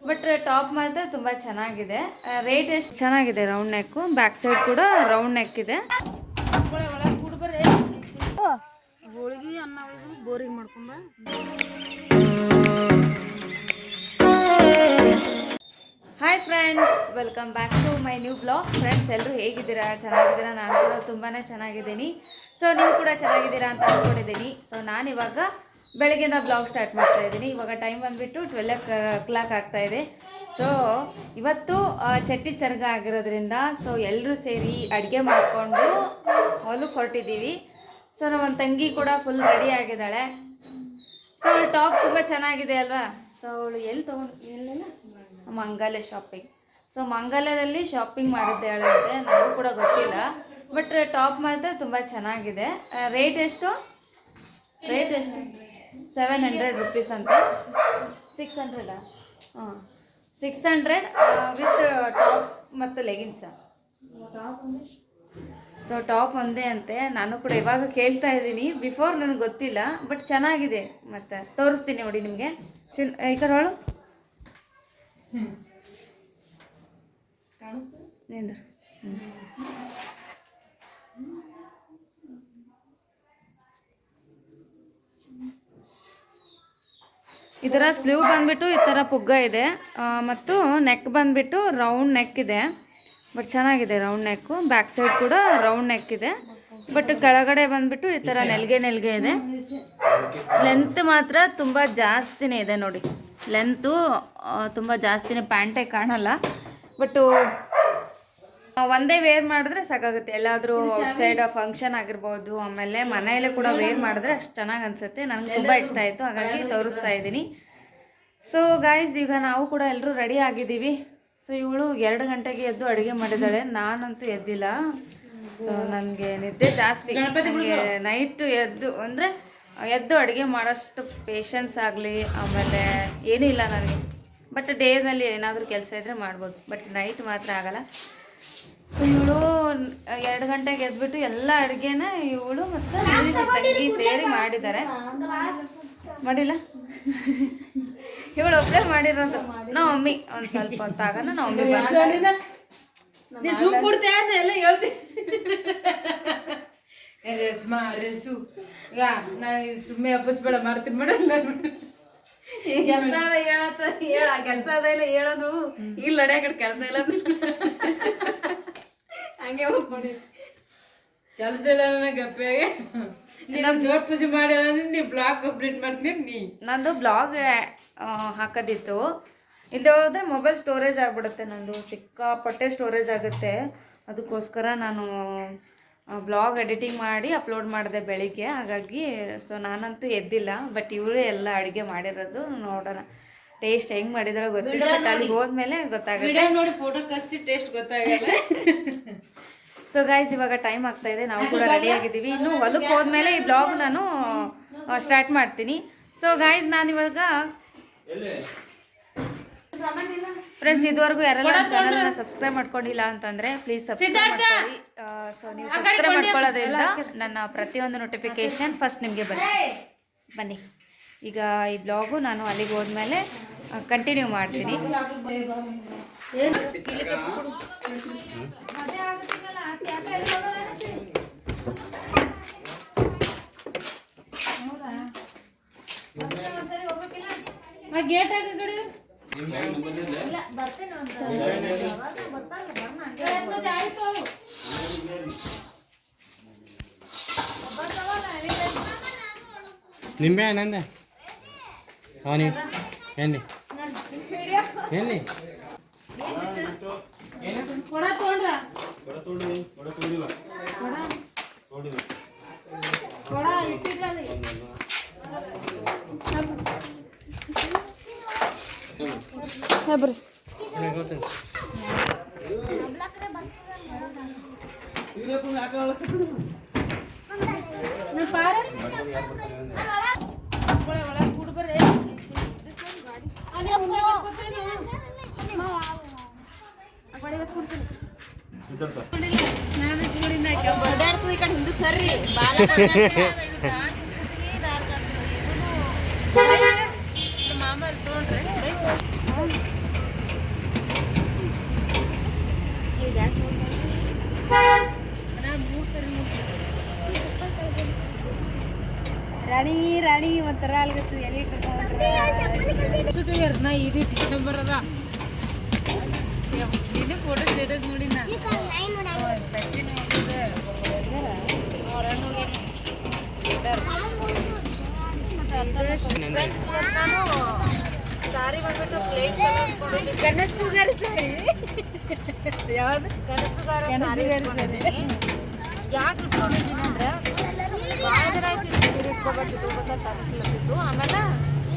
But top ಮಾತ್ರ ತುಂಬ ಚೆನ್ನಾಗಿದೆ. ರೇಟ್ ಎಷ್ಟು ಚೆನ್ನಾಗಿದೆ, ರೌಂಡ್ ನೆಕ್ಕು, ಬ್ಯಾಕ್ ಸೈಡ್ ಕೂಡ ರೌಂಡ್ ನೆಕ್ ಇದೆ. ಹೋಳಿಗೆ ಅನ್ನ ಬೋರಿಂಗ್ ಮಾಡ್ಕೊಂಬ. Hi friends, welcome back to my new blog. Friends, ಎಲ್ಲರೂ ಹೇಗಿದ್ದೀರಾ? ಚೆನ್ನಾಗಿದ್ದೀರಾ? ನಾನು ಕೂಡ ತುಂಬಾ ಚೆನ್ನಾಗಿದ್ದೀನಿ. ಸೊ ನೀವು ಕೂಡ ಚೆನ್ನಾಗಿದ್ದೀರಾ ಅಂತ ಅಂದ್ಕೊಂಡಿದ್ದೀನಿ. ಸೊ ನಾನಿವಾಗ ಬೆಳಗ್ಗೆಯಿಂದ ಬ್ಲಾಗ್ ಸ್ಟಾರ್ಟ್ ಮಾಡ್ತಾ ಇದ್ದೀನಿ. ಇವಾಗ ಟೈಮ್ ಬಂದುಬಿಟ್ಟು 12 ಆಗ್ತಾಯಿದೆ. ಸೊ ಇವತ್ತು ಚಟ್ಟಿ ಚರ್ಗ ಆಗಿರೋದ್ರಿಂದ ಸೊ ಎಲ್ಲರೂ ಸೇರಿ ಅಡುಗೆ ಮಾಡಿಕೊಂಡು ಹೊಲಕ್ಕೆ ಹೊರಟಿದ್ದೀವಿ. ಸೊ ನಮ್ಮ ತಂಗಿ ಕೂಡ ಫುಲ್ ರೆಡಿ ಆಗಿದ್ದಾಳೆ. ಸೊ ಅವಳು ಟಾಪ್ ತುಂಬ ಚೆನ್ನಾಗಿದೆ ಅಲ್ವಾ? ಸೊ ಅವಳು ಎಲ್ಲಿ ಎಲ್ಲೆಲ್ಲ ಮಂಗಲ್ಯ ಶಾಪಿಂಗ್. ಸೊ ಮಂಗಲ್ಯದಲ್ಲಿ ಶಾಪಿಂಗ್ ಮಾಡಿದ್ದೆ ಹೇಳುತ್ತೆ, ನನಗೂ ಕೂಡ ಗೊತ್ತಿಲ್ಲ. ಬಟ್ ಟಾಪ್ ಮಾತ್ರ ತುಂಬ ಚೆನ್ನಾಗಿದೆ. ರೇಟ್ ಎಷ್ಟು? 700 ರುಪೀಸ್ ಅಂತ. 600 ಹಾಂ, 600 ವಿತ್ ಟಾಪ್ ಮತ್ತು ಲೆಗಿನ್ಸ. ಸೊ ಟಾಪ್ ಒಂದೇ ಅಂತೆ. ನಾನು ಕೂಡ ಇವಾಗ ಕೇಳ್ತಾ ಇದ್ದೀನಿ, ಬಿಫೋರ್ ನನಗೆ ಗೊತ್ತಿಲ್ಲ. ಬಟ್ ಚೆನ್ನಾಗಿದೆ. ಮತ್ತು ತೋರಿಸ್ತೀನಿ ನೋಡಿ ನಿಮಗೆ. ಈ ಕಡೆ ಅವಳು ಈ ಥರ ಸ್ಲೀವ್ ಬಂದ್ಬಿಟ್ಟು ಈ ಥರ ಪುಗ್ಗ ಇದೆ, ಮತ್ತು ನೆಕ್ ಬಂದ್ಬಿಟ್ಟು ರೌಂಡ್ ನೆಕ್ ಇದೆ. ಬಟ್ ಚೆನ್ನಾಗಿದೆ ರೌಂಡ್ ನೆಕ್ಕು. ಬ್ಯಾಕ್ ಸೈಡ್ ಕೂಡ ರೌಂಡ್ ನೆಕ್ ಇದೆ. ಬಟ್ ಕೆಳಗಡೆ ಬಂದ್ಬಿಟ್ಟು ಈ ಥರ ನೆಲ್ಗೆ ಇದೆ. ಲೆಂತ್ ಮಾತ್ರ ತುಂಬ ಜಾಸ್ತಿನೇ ಇದೆ ನೋಡಿ. ಲೆಂತು ತುಂಬ ಜಾಸ್ತಿನೇ, ಪ್ಯಾಂಟೇ ಕಾಣಲ್ಲ. ಬಟ್ಟು ಒಂದೇ ವೇರ್ ಮಾಡಿದ್ರೆ ಸಾಕಾಗುತ್ತೆ. ಎಲ್ಲಾದರೂ ಔಟ್ಸೈಡ್ ಫಂಕ್ಷನ್ ಆಗಿರ್ಬೋದು, ಆಮೇಲೆ ಮನೆಯಲ್ಲೇ ಕೂಡ ವೇರ್ ಮಾಡಿದ್ರೆ ಅಷ್ಟು ಚೆನ್ನಾಗಿ ಅನಿಸುತ್ತೆ. ನನಗೆ ತುಂಬ ಇಷ್ಟ ಆಯಿತು, ಹಾಗಾಗಿ ತೋರಿಸ್ತಾ ಇದ್ದೀನಿ. ಸೊ ಗಾಯ್ಸ್, ಈಗ ನಾವು ಕೂಡ ಎಲ್ಲರೂ ರೆಡಿ ಆಗಿದ್ದೀವಿ. ಸೊ ಇವಳು 2 ಗಂಟೆಗೆ ಎದ್ದು ಅಡುಗೆ ಮಾಡಿದ್ದಾಳೆ, ನಾನಂತೂ ಎದ್ದಿಲ್ಲ. ಸೊ ನನಗೆ ನಿದ್ದೆ ಜಾಸ್ತಿ. ನೈಟು ಎದ್ದು ಅಡುಗೆ ಮಾಡೋಷ್ಟು ಪೇಷನ್ಸ್ ಆಗಲಿ ಆಮೇಲೆ ಏನಿಲ್ಲ ನನಗೆ. ಬಟ್ ಡೇನಲ್ಲಿ ಏನಾದರೂ ಕೆಲಸ ಇದ್ದರೆ ಮಾಡ್ಬೋದು, ಬಟ್ ನೈಟ್ ಮಾತ್ರ ಆಗಲ್ಲ. ಸೊ ಇವಳು 2 ಗಂಟೆಗೆ ಎದ್ಬಿಟ್ಟು ಎಲ್ಲ ಅಡುಗೆನ ಇವಳು ಮತ್ತು ತಂಗಿ ಸೇರಿ ಮಾಡಿದ್ದಾರೆ. ಮಾಡಿಲ್ಲ, ಇವಳು ಒಬ್ಬಳೇ ಮಾಡಿರೋದು. ನಾವು ಮಮ್ಮಿ ಒಂದು ಸ್ವಲ್ಪ ಹೊತ್ತಾಗನ ನಾವು ಮಮ್ಮಿ ಎಲ್ಲ ಹೇಳ್ತೀನಿ. ರೇಸು ಈಗ ನಾ ಸುಮ್ಮನೆ ಹಬ್ಬಿಸ್ಬೇಡ, ಮಾಡ್ತೀನಿ ಮಾಡಲ್ಲ. ಕೆಲಸ ಕೆಲಸ ಅದೆಲ್ಲ ಹೇಳೋದು ಇಲ್ಲಿ ನಡೆಯಕಡೆ ಕೆಲಸ ಇಲ್ಲ ಹಂಗೆ ಹೋಗ್ಕೊಂಡು ಕೆಲಸ ಇಲ್ಲ ನನಗೆ ಗಪ್ಪಿಯಾಗೆ. ದೊಡ್ಡ ಪೂಜೆ ಮಾಡಿ ನೀವು ಬ್ಲಾಗ್ ಕಂಪ್ಲೀಟ್ ಮಾಡ್ತೀನಿ. ನಂದು ಬ್ಲಾಗ್ ಹಾಕೋದಿತ್ತು. ಇಲ್ಲಿ ಹೋದ್ರೆ ಮೊಬೈಲ್ ಸ್ಟೋರೇಜ್ ಆಗಿಬಿಡುತ್ತೆ. ನಂದು ಸಿಕ್ಕಾಪಟ್ಟೆ ಸ್ಟೋರೇಜ್ ಆಗುತ್ತೆ. ಅದಕ್ಕೋಸ್ಕರ ನಾನು ಬ್ಲಾಗ್ ಎಡಿಟಿಂಗ್ ಮಾಡಿ ಅಪ್ಲೋಡ್ ಮಾಡಿದೆ ಬೆಳಿಗ್ಗೆ. ಹಾಗಾಗಿ ಸೊ ನಾನಂತೂ ಎದ್ದಿಲ್ಲ. ಬಟ್ ಇವಳೇ ಎಲ್ಲ ಅಡುಗೆ ಮಾಡಿರೋದು. ನೋಡೋಣ ಟೇಸ್ಟ್ ಹೆಂಗೆ ಮಾಡಿದಾರೋ ಗೊತ್ತಿಲ್ಲ. ಬಟ್ ಅಲ್ಲಿಗೆ ಹೋದ್ಮೇಲೆ ಗೊತ್ತಾಗುತ್ತೆ. ನೋಡಿ ಫೋಟೋ ಕಸ್ತಿ ಟೇಸ್ಟ್ ಗೊತ್ತಾಗಲ್ಲ. ಸೊ ಗೈಸ್, ಇವಾಗ ಟೈಮ್ ಆಗ್ತಾ ಇದೆ. ನಾವು ಕೂಡ ರೆಡಿ ಆಗಿದ್ದೀವಿ. ಇನ್ನು ಹೊಲಕ್ಕೆ ಹೋದ್ಮೇಲೆ ಈ ಬ್ಲಾಗ್ ನಾನು ಸ್ಟಾರ್ಟ್ ಮಾಡ್ತೀನಿ. ಸೊ ಗೈಸ್, ನಾನಿವಾಗ ಫ್ರೆಂಡ್ಸ್, ಇದುವರೆಗೂ ಯಾರೆಲ್ಲ ನನ್ನ ಚಾನಲ್ನ ಸಬ್ಸ್ಕ್ರೈಬ್ ಮಾಡ್ಕೊಂಡಿಲ್ಲ ಅಂತಂದರೆ ಪ್ಲೀಸ್ ಸಬ್ಸ್ಕ್ರೈಬ್ ಮಾಡ್ಕೊಳ್ಳಿ. ಸೊ ನೀವು ಸಬ್ಸ್ಕ್ರೈಬ್ ಮಾಡ್ಕೊಳ್ಳೋದ್ರಿಂದ ನನ್ನ ಪ್ರತಿಯೊಂದು ನೋಟಿಫಿಕೇಶನ್ ಫಸ್ಟ್ ನಿಮಗೆ ಬನ್ನಿ. ಈಗ ಈ ಬ್ಲಾಗು ನಾನು ಅಲ್ಲಿಗೆ ಹೋದ್ಮೇಲೆ ಕಂಟಿನ್ಯೂ ಮಾಡ್ತೀನಿ. ಗೇಟ್ ಹಾಕಿ ಕಡೆ ನಿಂಬೆ ನಂದೆ ಅವನಿ ಎಲ್ಲಿ ಎಲ್ಲಿ ಕೊಡ ತೊಗೊಂಡ್ರ ಕೊಡ ಇಟ್ಟಿದ್ರಲ್ಲಿ ಬರ್ರಿ. ಬಡ್ದಾಡ್ತದ ಈ ಕಡೆ ಹಿಂದಕ್ಕೆ ಸರ್ರಿ ಮಾಮ ತೊಗೊಂಡ್ರೆ ರಾಣಿ ರಾಣಿ ಒಂಥರ ಅಲ್ಗತ್ತು ಎಲ್ಲಿ ಶೂಟಿಂಗ್ ನಾ ಇದು ಡಿಸೆಂಬರ್ ಅದ ನೀನು ಫೋಟೋ ಸ್ಟೇಟಸ್ ನೋಡಿ ನಾ ಸಚಿನ್ ಸಾರಿ ಬಂದ್ಬಿಟ್ಟು ಪ್ಲೇನ್ ಕಲರ್ ಕನಸುಗಾರ ಸಾರಿ ಯಾವ್ದು ಕನಸುಗಾರ ಯಾಕೆ ಇಟ್ಕೊಂಡಿದ್ದೀನಿ ಅಂದ್ರೆ ಭಾಳ ದಿನ ಆಯ್ತು ಸೀರೆ ಇಟ್ಕೋಬೇಕಂತ ಅನಿಸ್ಲತ್ತಿತ್ತು. ಆಮೇಲೆ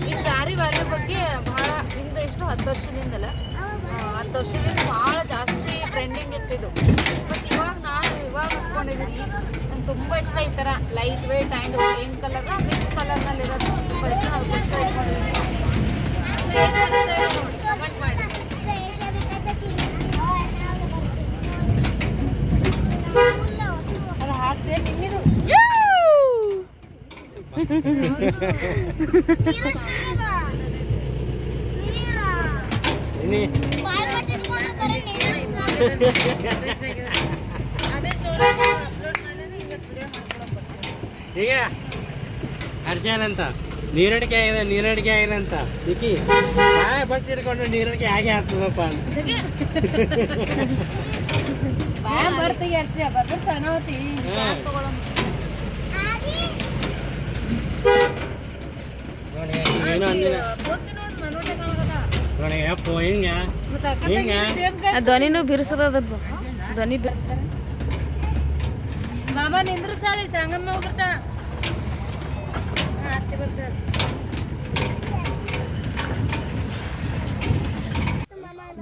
ಈ ಸ್ಯಾರಿ ವ್ಯಾಲ್ಯೂ ಬಗ್ಗೆ ಭಾಳ ಹಿಂದೆ ಎಷ್ಟು 10 ವರ್ಷದಿಂದಲ್ಲ 10 ವರ್ಷದಿಂದ ಭಾಳ ಜಾಸ್ತಿ ಟ್ರೆಂಡಿಂಗ್ ಇತ್ತಿದ್ದು. ಬಟ್ ಇವಾಗ ಉಟ್ಕೊಂಡಿದ್ದೀನಿ. ನಂಗೆ ತುಂಬ ಇಷ್ಟ ಈ ಥರ light weight and plain colour mix ಕಲರ್ನಲ್ಲಿ ಇರೋದು ತುಂಬ ಇಷ್ಟ. ಅದಕ್ಕೋಸ್ಕರ ಇಟ್ಕೊಂಡಿದ್ದೀನಿ. ಸೊ ಏನು ಅನಿಸ್ತಾ ಇದೆ ನೋಡಿ ಕಮೆಂಟ್ ಮಾಡಿ. ಅದು ಹಾಕ್ದೆ ನಿನ್ನಿದು ಈಗ ಅರ್ಜನ್ ಅಂತ ನೀರಡಿಕೆ ಆಗಿದೆ ಅಂತ ನಿಕ್ಕಿ ಬಟ್ ಹಿಡ್ಕೊಂಡು ನೀರಡಿಕೆ ಹೇಗೆ ಆಗ್ತದಪ್ಪ ಅಂತ ಬರ್ತೀವಿ ಅರ್ಷ ಬರ್ಬಿಟ್ಟು ಸಣ್ಣ ಹೋತಿ ನೋಡಿ ಏನೋ ಅಂದಿಲ್ಲ ನೋಡಿ ಅಪ್ಪ ಹಿಂಗ ಧ್ವನಿನೂ ಬಿರ್ಸದದ್ದು ಧ್ವನಿ ಮಾಮ ನಿಂದ್ರು ಸಾಲಿ ಸಂಗಮ್ಮ ಹೋಗ್ಬಿಡ್ತಾಳ ಅತ್ತಿ ಬರ್ತಾಳ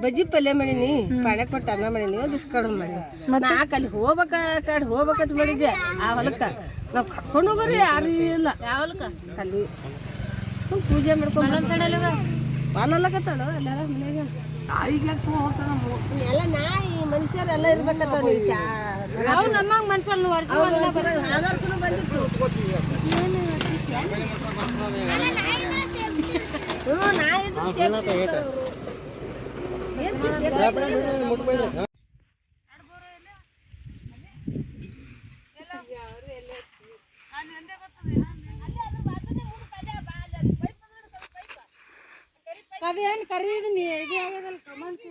ಬಜ್ಜಿ ಪಲ್ಯ ಮಾಡೀನಿ ಪಾಳೆ ಕೊಟ್ಟು ಅನ್ನ ಮಾಡೀನಿ ಒಂದಿಷ್ಟು ಕಡಿಮೆ ಮಾಡೀನಿ ನಾಲ್ಕು ಅಲ್ಲಿ ಹೋಗ್ಬೇಕಂತ ಮಾಡಿದ್ದೆ ಆ ಹೊಲಕ್ಕೆ ನಾವು ಕರ್ಕೊಂಡು ಹೋಗೋರಿ ಯಾರು ಇಲ್ಲ ಯಾವ ಹೊಲಕ್ಕೆ ಅಲ್ಲಿ ಪೂಜೆ ಮಾಡ್ಕೊಂಡು ಹೊಲಲ್ಲಕತ್ತಾಳು ಎಲ್ಲಾರ ಮನೆಯಾಗ ಎಲ್ಲ ನಾಯಿ ಮನುಷ್ಯರೆಲ್ಲ ಇರ್ಬೇಕತ್ತ ನಾವು ನಮ್ಮಂಗ ಮನುಷ್ಯರು ವರ್ಷ ಬಂದಿತ್ತು ಅದೇನು ಕರೀದಿನಿ ಇದು ಆಗ್ಯದಲ್ಲ ಕಮೆಂಟ್ಸ್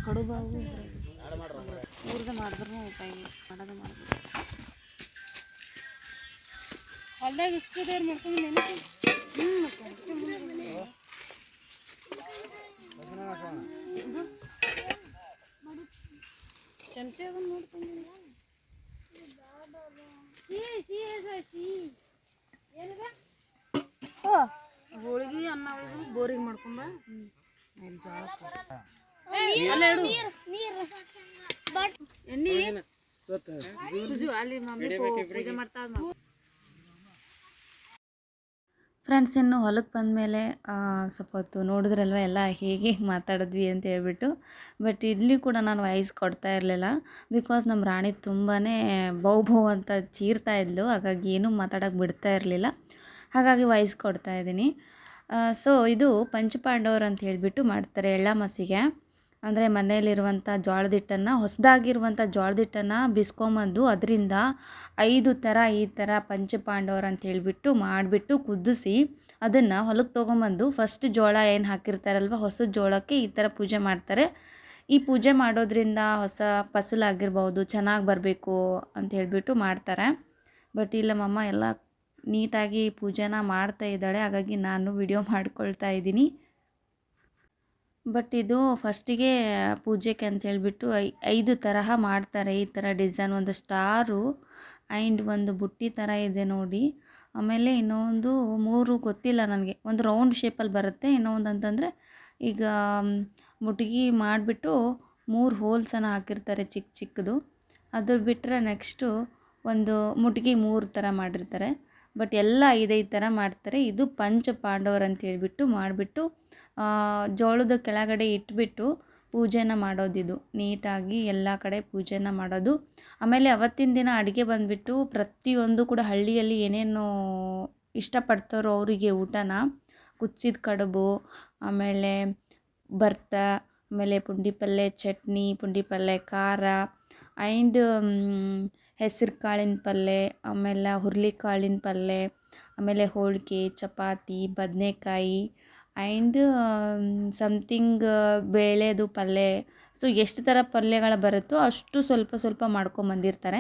ಕಡುಬಾವು ಊರ್ದು ಮಾಡಿದ್ರು ಉಪಾಯ ಮಾಡೋದು ಮಾಡ್ಬೋದು. ಹೊಲ್ದಾಗ ಇಷ್ಟು ದೇವ್ರು ಮಾಡ್ಕೊಂಡು ಚಮಚೆ ಅದನ್ನು ನೋಡ್ಕೊಂಡು ಹೋಳಿಗೆ ಅನ್ನ ಬೋರಿಗೆ ಮಾಡ್ಕೊಂಬ ಎಣ್ಣೆ ಸುಜು ಅಲ್ಲಿ ಮಮ್ಮಿ ಪೂಜೆ ಮಾಡ್ತಾ ಫ್ರೆಂಡ್ಸ್. ಇನ್ನು ಹೊಲಕ್ಕೆ ಬಂದಮೇಲೆ ಸ್ವಲ್ಪ ಹೊತ್ತು ನೋಡಿದ್ರಲ್ವ ಎಲ್ಲ ಹೇಗೆ ಮಾತಾಡಿದ್ವಿ ಅಂತ ಹೇಳ್ಬಿಟ್ಟು. ಬಟ್ ಇಲ್ಲಿ ಕೂಡ ನಾನು ವಾಯ್ಸ್ ಕೊಡ್ತಾ ಇರಲಿಲ್ಲ ಬಿಕಾಸ್ ನಮ್ಮ ರಾಣಿ ತುಂಬಾ ಬೌ ಅಂತ ಚೀರ್ತಾ ಇದ್ಲು. ಹಾಗಾಗಿ ಏನೂ ಮಾತಾಡೋಕ್ಕೆ ಬಿಡ್ತಾ ಇರಲಿಲ್ಲ. ಹಾಗಾಗಿ ವಾಯ್ಸ್ ಕೊಡ್ತಾ ಇದ್ದೀನಿ. ಸೊ ಇದು ಪಂಚಪಾಂಡವರು ಅಂತ ಹೇಳಿಬಿಟ್ಟು ಮಾಡ್ತಾರೆ ಎಳ್ಳ ಮಸಿಗೆ. ಅಂದರೆ ಮನೆಯಲ್ಲಿರುವಂಥ ಜೋಳದ ಹಿಟ್ಟನ್ನು ಹೊಸದಾಗಿರುವಂಥ ಜೋಳದ ಹಿಟ್ಟನ್ನು ಬಿಸ್ಕೊಂಬಂದು ಅದರಿಂದ 5 ಥರ ಈ ಥರ ಪಂಚಪಾಂಡವರು ಅಂತ ಹೇಳಿಬಿಟ್ಟು ಮಾಡಿಬಿಟ್ಟು ಕುದಿಸಿ ಅದನ್ನು ಹೊಲಕ್ಕೆ ತೊಗೊಂಬಂದು ಫಸ್ಟ್ ಜೋಳ ಏನು ಹಾಕಿರ್ತಾರಲ್ವ ಹೊಸ ಜೋಳಕ್ಕೆ ಈ ಥರ ಪೂಜೆ ಮಾಡ್ತಾರೆ. ಈ ಪೂಜೆ ಮಾಡೋದ್ರಿಂದ ಹೊಸ ಫಸಲಾಗಿರ್ಬೋದು ಚೆನ್ನಾಗಿ ಬರಬೇಕು ಅಂತ ಹೇಳಿಬಿಟ್ಟು ಮಾಡ್ತಾರೆ. ಬಟ್ ಇಲ್ಲ ಮಮ್ಮ ಎಲ್ಲ ನೀಟಾಗಿ ಪೂಜೆನ ಮಾಡ್ತಾ ಇದ್ದಾಳೆ. ಹಾಗಾಗಿ ನಾನು ವಿಡಿಯೋ ಮಾಡ್ಕೊಳ್ತಾ ಇದ್ದೀನಿ. ಬಟ್ ಇದು ಫಸ್ಟಿಗೆ ಪೂಜೆಗೆ ಅಂತ ಹೇಳಿಬಿಟ್ಟು 5 ತರಹ ಮಾಡ್ತಾರೆ. ಈ ಥರ ಡಿಸೈನ್ ಒಂದು ಸ್ಟಾರು ಆ್ಯಂಡ್ ಒಂದು ಬುಟ್ಟಿ ಥರ ಇದೆ ನೋಡಿ. ಆಮೇಲೆ ಇನ್ನೊಂದು 3 ಗೊತ್ತಿಲ್ಲ ನನಗೆ. ಒಂದು ರೌಂಡ್ ಶೇಪಲ್ಲಿ ಬರುತ್ತೆ. ಇನ್ನೊಂದು ಅಂತಂದರೆ ಈಗ ಮುಟ್ಗಿ ಮಾಡಿಬಿಟ್ಟು 3 ಹೋಲ್ಸನ್ನು ಹಾಕಿರ್ತಾರೆ ಚಿಕ್ಕ ಚಿಕ್ಕದು. ಅದು ಬಿಟ್ಟರೆ ನೆಕ್ಸ್ಟು ಒಂದು ಮುಟ್ಗಿ 3 ಥರ ಮಾಡಿರ್ತಾರೆ. ಬಟ್ ಎಲ್ಲ 5 ಥರ ಮಾಡ್ತಾರೆ. ಇದು ಪಂಚ ಪಾಂಡವರು ಅಂತ ಹೇಳ್ಬಿಟ್ಟು ಮಾಡಿಬಿಟ್ಟು ಜೋಳದ ಕೆಳಗಡೆ ಇಟ್ಬಿಟ್ಟು ಪೂಜೆನ ಮಾಡೋದಿದು. ನೀಟಾಗಿ ಎಲ್ಲ ಕಡೆ ಪೂಜೆನ ಮಾಡೋದು. ಆಮೇಲೆ ಅವತ್ತಿನ ದಿನ ಅಡುಗೆ ಬಂದುಬಿಟ್ಟು ಪ್ರತಿಯೊಂದು ಕೂಡ ಹಳ್ಳಿಯಲ್ಲಿ ಏನೇನು ಇಷ್ಟಪಡ್ತಾರೋ ಅವರಿಗೆ ಊಟನ ಕುದಿಸಿದ ಕಡುಬು, ಆಮೇಲೆ ಭರ್ತ, ಆಮೇಲೆ ಪುಂಡಿ ಪಲ್ಯ, ಚಟ್ನಿ, ಪುಂಡಿ ಪಲ್ಯ, ಖಾರ ಆ್ಯಂಡ್ ಹೆಸರು ಕಾಳಿನ ಪಲ್ಯ, ಆಮೇಲೆ ಹುರುಳಿಕಾಳಿನ ಪಲ್ಯ, ಆಮೇಲೆ ಹೋಳಿಗೆ, ಚಪಾತಿ, ಬದನೆಕಾಯಿ ಆ್ಯಂಡ್ ಸಮಥಿಂಗ್ ಬೇಳೆದು ಪಲ್ಯ. ಸೊ ಎಷ್ಟು ಥರ ಪಲ್ಯಗಳು ಬರುತ್ತೋ ಅಷ್ಟು ಸ್ವಲ್ಪ ಸ್ವಲ್ಪ ಮಾಡ್ಕೊಂಬಂದಿರ್ತಾರೆ.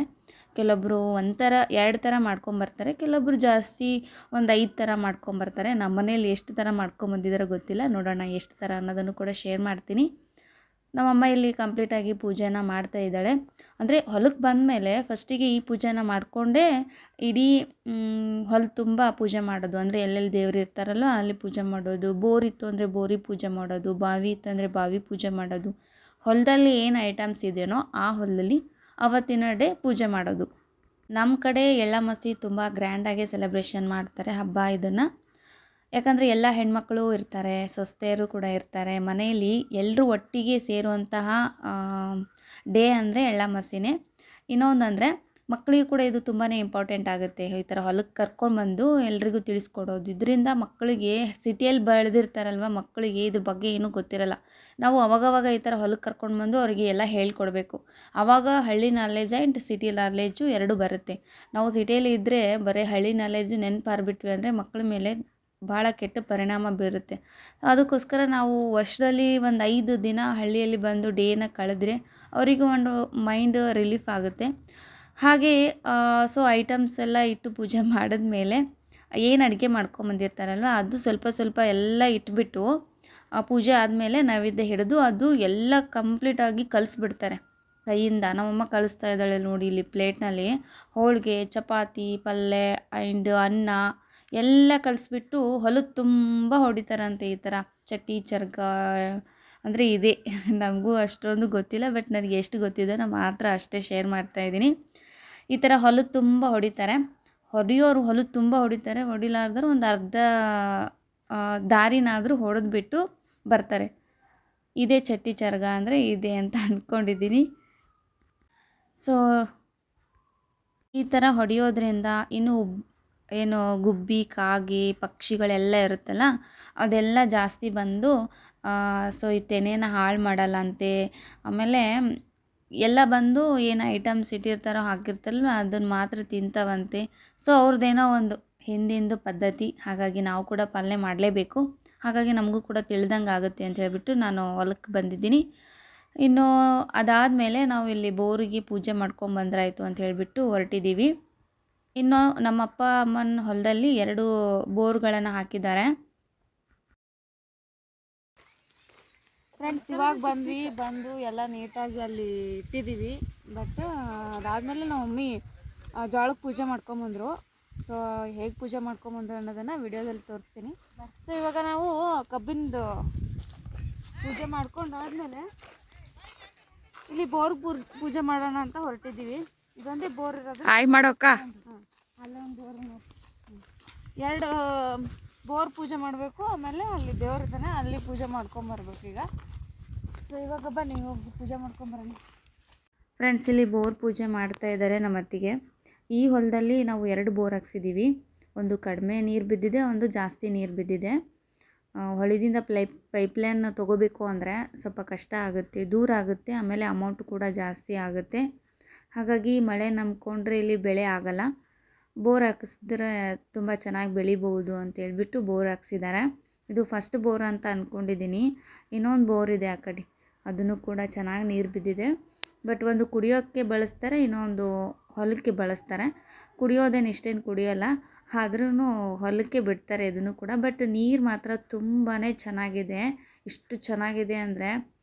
ಕೆಲವೊಬ್ಬರು 1 ಥರ 2 ಥರ ಮಾಡ್ಕೊಂಬರ್ತಾರೆ, ಕೆಲವೊಬ್ಬರು ಜಾಸ್ತಿ ಒಂದು 5 ಥರ ಮಾಡ್ಕೊಂಬರ್ತಾರೆ. ನಮ್ಮ ಮನೇಲಿ ಎಷ್ಟು ಥರ ಮಾಡ್ಕೊಂಬಂದಿದ್ದಾರೋ ಗೊತ್ತಿಲ್ಲ, ನೋಡೋಣ ಎಷ್ಟು ಥರ ಅನ್ನೋದನ್ನು ಕೂಡ ಶೇರ್ ಮಾಡ್ತೀನಿ. ನಮ್ಮಮ್ಮ ಇಲ್ಲಿ ಕಂಪ್ಲೀಟಾಗಿ ಪೂಜೆನ ಮಾಡ್ತಾ ಇದ್ದಾಳೆ. ಅಂದರೆ ಹೊಲಕ್ಕೆ ಬಂದಮೇಲೆ ಫಸ್ಟಿಗೆ ಈ ಪೂಜೆನ ಮಾಡಿಕೊಂಡೇ ಇಡೀ ಹೊಲ ತುಂಬ ಪೂಜೆ ಮಾಡೋದು. ಅಂದರೆ ಎಲ್ಲೆಲ್ಲಿ ದೇವ್ರು ಇರ್ತಾರಲ್ಲ ಅಲ್ಲಿ ಪೂಜೆ ಮಾಡೋದು, ಬೋರ್ ಇತ್ತು ಅಂದರೆ ಬೋರಿಗೆ ಪೂಜೆ ಮಾಡೋದು, ಬಾವಿ ಇತ್ತಂದರೆ ಬಾವಿ ಪೂಜೆ ಮಾಡೋದು, ಹೊಲದಲ್ಲಿ ಏನು ಐಟಮ್ಸ್ ಇದೆಯೋ ಆ ಹೊಲದಲ್ಲಿ ಅವತ್ತಿನ ಡೇ ಪೂಜೆ ಮಾಡೋದು. ನಮ್ಮ ಕಡೆ ಎಳ್ಳಮಾಸಿ ತುಂಬ ಗ್ರ್ಯಾಂಡಾಗಿ ಸೆಲೆಬ್ರೇಷನ್ ಮಾಡ್ತಾರೆ ಹಬ್ಬ ಇದನ್ನು. ಯಾಕಂದರೆ ಎಲ್ಲ ಹೆಣ್ಮಕ್ಳು ಇರ್ತಾರೆ, ಸೊಸೆಯರು ಕೂಡ ಇರ್ತಾರೆ. ಮನೆಯಲ್ಲಿ ಎಲ್ಲರೂ ಒಟ್ಟಿಗೆ ಸೇರುವಂತಹ ಡೇ ಅಂದರೆ ಎಳ್ಳಮಾಸಿನೇ. ಇನ್ನೊಂದಂದರೆ ಮಕ್ಕಳಿಗೂ ಕೂಡ ಇದು ತುಂಬಾ ಇಂಪಾರ್ಟೆಂಟ್ ಆಗುತ್ತೆ. ಈ ಥರ ಹೊಲಕ್ಕೆ ಕರ್ಕೊಂಡ್ಬಂದು ಎಲ್ರಿಗೂ ತಿಳಿಸ್ಕೊಡೋದು. ಇದರಿಂದ ಮಕ್ಕಳಿಗೆ ಸಿಟಿಯಲ್ಲಿ ಬೆಳೆದಿರ್ತಾರಲ್ವ, ಮಕ್ಕಳಿಗೆ ಇದ್ರ ಬಗ್ಗೆ ಏನೂ ಗೊತ್ತಿರಲ್ಲ. ನಾವು ಅವಾಗವಾಗ ಈ ಥರ ಹೊಲಕ್ಕೆ ಕರ್ಕೊಂಡ್ಬಂದು ಅವರಿಗೆ ಎಲ್ಲ ಹೇಳ್ಕೊಡ್ಬೇಕು. ಆವಾಗ ಹಳ್ಳಿ ನಾಲೆಜ್ ಆ್ಯಂಡ್ ಸಿಟಿ ನಾಲೆಜು ಎರಡೂ ಬರುತ್ತೆ. ನಾವು ಸಿಟಿಯಲ್ಲಿ ಇದ್ದರೆ ಬರೀ ಹಳ್ಳಿ ನಾಲೆಜು ನೆನಪಾರ್ಬಿಟ್ವಿ ಅಂದರೆ ಮಕ್ಕಳ ಮೇಲೆ ಭಾಳ ಕೆಟ್ಟ ಪರಿಣಾಮ ಬೀರುತ್ತೆ. ಅದಕ್ಕೋಸ್ಕರ ನಾವು ವರ್ಷದಲ್ಲಿ ಒಂದು 5 ದಿನ ಹಳ್ಳಿಯಲ್ಲಿ ಬಂದು ಡೇನ ಕಳೆದ್ರೆ ಅವರಿಗೂ ಒಂದು ಮೈಂಡ್ ರಿಲೀಫ್ ಆಗುತ್ತೆ. ಹಾಗೆ ಸೊ ಐಟಮ್ಸ್ ಎಲ್ಲ ಇಟ್ಟು ಪೂಜೆ ಮಾಡಿದ್ಮೇಲೆ ಏನು ಅಡುಗೆ ಮಾಡ್ಕೊಂಬಂದಿರ್ತಾರಲ್ವ ಅದು ಸ್ವಲ್ಪ ಸ್ವಲ್ಪ ಎಲ್ಲ ಇಟ್ಬಿಟ್ಟು ಪೂಜೆ ಆದಮೇಲೆ ನೈವೇದ್ಯ ಹಿಡಿದು ಅದು ಎಲ್ಲ ಕಂಪ್ಲೀಟಾಗಿ ಕಲಿಸ್ಬಿಡ್ತಾರೆ ಕೈಯಿಂದ. ನಮ್ಮಮ್ಮ ಕಲಿಸ್ತಾ ಇದ್ದಾಳೆ ನೋಡಿ, ಇಲ್ಲಿ ಪ್ಲೇಟ್ನಲ್ಲಿ ಹೋಳಿಗೆ, ಚಪಾತಿ, ಪಲ್ಯ ಆ್ಯಂಡ್ ಅನ್ನ ಎಲ್ಲ ಕಲಿಸ್ಬಿಟ್ಟು ಹೊಲದ ತುಂಬ ಹೊಡಿತಾರಂತೆ. ಈ ಥರ ಚಟ್ಟಿ ಚರ್ಗ ಅಂದರೆ ಇದೆ. ನನಗೂ ಅಷ್ಟೊಂದು ಗೊತ್ತಿಲ್ಲ, ಬಟ್ ನನಗೆ ಎಷ್ಟು ಗೊತ್ತಿದೆ ನಾನು ಮಾತ್ರ ಅಷ್ಟೇ ಶೇರ್ ಮಾಡ್ತಾಯಿದ್ದೀನಿ. ಈ ಥರ ಹೊಲದ ತುಂಬ ಹೊಡಿತಾರೆ. ಹೊಡೆಯೋರು ಹೊಲದ ತುಂಬ ಹೊಡಿತಾರೆ, ಹೊಡಿಲಾರ್ದರು ಒಂದು ಅರ್ಧ ದಾರಿನಾದರೂ ಹೊಡೆದ್ಬಿಟ್ಟು ಬರ್ತಾರೆ. ಇದೇ ಚಟ್ಟಿ ಚರ್ಗ ಅಂದರೆ ಇದೆ ಅಂತ ಅಂದ್ಕೊಂಡಿದ್ದೀನಿ. ಸೊ ಈ ಥರ ಹೊಡೆಯೋದ್ರಿಂದ ಇನ್ನು ಏನು ಗುಬ್ಬಿ, ಕಾಗೆ, ಪಕ್ಷಿಗಳೆಲ್ಲ ಇರುತ್ತಲ್ಲ ಅದೆಲ್ಲ ಜಾಸ್ತಿ ಬಂದು ಸೊ ಈ ತೆನೆನ ಹಾಳು ಮಾಡಲ್ಲಂತೆ. ಆಮೇಲೆ ಎಲ್ಲ ಬಂದು ಏನು ಐಟಮ್ಸ್ ಇಟ್ಟಿರ್ತಾರೋ ಹಾಕಿರ್ತಾರಲ್ವ ಅದನ್ನು ಮಾತ್ರ ತಿಂತಾವಂತೆ. ಸೊ ಅವ್ರದ್ದೇನೋ ಒಂದು ಹಿಂದಿಂದು ಪದ್ಧತಿ, ಹಾಗಾಗಿ ನಾವು ಕೂಡ ಪಾಲನೆ ಮಾಡಲೇಬೇಕು. ಹಾಗಾಗಿ ನಮಗೂ ಕೂಡ ತಿಳಿದಂಗೆ ಆಗುತ್ತೆ ಅಂತ ಹೇಳ್ಬಿಟ್ಟು ನಾನು ಹೊಲಕ್ಕೆ ಬಂದಿದ್ದೀನಿ. ಇನ್ನು ಅದಾದಮೇಲೆ ನಾವು ಇಲ್ಲಿ ಬೋರಿಗೆ ಪೂಜೆ ಮಾಡ್ಕೊಂಬಂದ್ರಾಯ್ತು ಅಂತ ಹೇಳ್ಬಿಟ್ಟು ಹೊರಟಿದ್ದೀವಿ. ಇನ್ನು ನಮ್ಮ ಅಪ್ಪ ಅಮ್ಮನ ಹೊಲದಲ್ಲಿ 2 ಬೋರ್ಗಳನ್ನು ಹಾಕಿದ್ದಾರೆ. ಫ್ರೆಂಡ್ಸ್ ಇವಾಗ ಬಂದು ಎಲ್ಲ ನೀಟಾಗಿ ಅಲ್ಲಿ ಇಟ್ಟಿದ್ದೀವಿ. ಬಟ್ ಅದಾದಮೇಲೆ ನಮ್ಮ ಮಮ್ಮಿ ಜೋಳಕ್ಕೆ ಪೂಜೆ ಮಾಡ್ಕೊಂಬಂದರು. ಸೊ ಹೇಗೆ ಪೂಜೆ ಮಾಡ್ಕೊಂಬಂದ್ರು ಅನ್ನೋದನ್ನು ವಿಡಿಯೋದಲ್ಲಿ ತೋರಿಸ್ತೀನಿ. ಸೊ ಇವಾಗ ನಾವು ಕಬ್ಬಿನದು ಪೂಜೆ ಮಾಡ್ಕೊಂಡು ಆದಮೇಲೆ ಇಲ್ಲಿ ಬೋರ್ಗೆ ಪೂಜೆ ಮಾಡೋಣ ಅಂತ ಹೊರಟಿದ್ದೀವಿ. ಇದೊಂದೇ ಬೋರ್ ಇರೋದು. ಹಾಯ್ ಮಾಡೋಕ್ಕ. ಅಲ್ಲೊಂದು ಬೋರ್ 2 ಬೋರ್ ಪೂಜೆ ಮಾಡಬೇಕು. ಆಮೇಲೆ ಅಲ್ಲಿ ದೇವ್ರಿದ್ದಾನೆ, ಅಲ್ಲಿ ಪೂಜೆ ಮಾಡ್ಕೊಂಬರ್ಬೇಕು ಈಗ. ಸೊ ಇವಾಗ ಬನ್ನಿ ಹೋಗಿ ಪೂಜೆ ಮಾಡ್ಕೊಂಬರೋಣ. ಫ್ರೆಂಡ್ಸ್ ಇಲ್ಲಿ ಬೋರ್ ಪೂಜೆ ಮಾಡ್ತಾ ಇದ್ದಾರೆ ನಮ್ಮ ಅತ್ತಿಗೆ. ಈ ಹೊಲದಲ್ಲಿ ನಾವು 2 ಬೋರ್ ಹಾಕ್ಸಿದ್ದೀವಿ. ಒಂದು ಕಡಿಮೆ ನೀರು ಬಿದ್ದಿದೆ, ಒಂದು ಜಾಸ್ತಿ ನೀರು ಬಿದ್ದಿದೆ. ಹೊಳಿದಿಂದ ಪೈಪ್ಲೈನ್ ತೊಗೋಬೇಕು ಅಂದರೆ ಸ್ವಲ್ಪ ಕಷ್ಟ ಆಗುತ್ತೆ, ದೂರ ಆಗುತ್ತೆ, ಆಮೇಲೆ ಅಮೌಂಟ್ ಕೂಡ ಜಾಸ್ತಿ ಆಗುತ್ತೆ. ಹಾಗಾಗಿ ಮಳೆ ನಂಬ್ಕೊಂಡ್ರೆ ಇಲ್ಲಿ ಬೆಳೆ ಆಗಲ್ಲ. ಬೋರ್ ಹಾಕಿಸಿದ್ರೆ ತುಂಬ ಚೆನ್ನಾಗಿ ಬೆಳಿಬೋದು ಅಂತೇಳ್ಬಿಟ್ಟು ಬೋರ್ ಹಾಕ್ಸಿದ್ದಾರೆ. ಇದು ಫಸ್ಟ್ ಬೋರ್ ಅಂತ ಅಂದ್ಕೊಂಡಿದ್ದೀನಿ. ಇನ್ನೊಂದು ಬೋರ್ ಇದೆ ಆ ಕಡೆ, ಅದನ್ನು ಕೂಡ ಚೆನ್ನಾಗಿ ನೀರು ಬಿದ್ದಿದೆ. ಬಟ್ ಒಂದು ಕುಡಿಯೋಕ್ಕೆ ಬಳಸ್ತಾರೆ, ಇನ್ನೊಂದು ಹೊಲಕ್ಕೆ ಬಳಸ್ತಾರೆ. ಕುಡಿಯೋದೇನು ಇಷ್ಟೇನು ಕುಡಿಯೋಲ್ಲ, ಆದ್ರೂ ಹೊಲಕ್ಕೆ ಬಿಡ್ತಾರೆ ಇದನ್ನು ಕೂಡ. ಬಟ್ ನೀರು ಮಾತ್ರ ತುಂಬಾ ಚೆನ್ನಾಗಿದೆ. ಇಷ್ಟು ಚೆನ್ನಾಗಿದೆ ಅಂದರೆ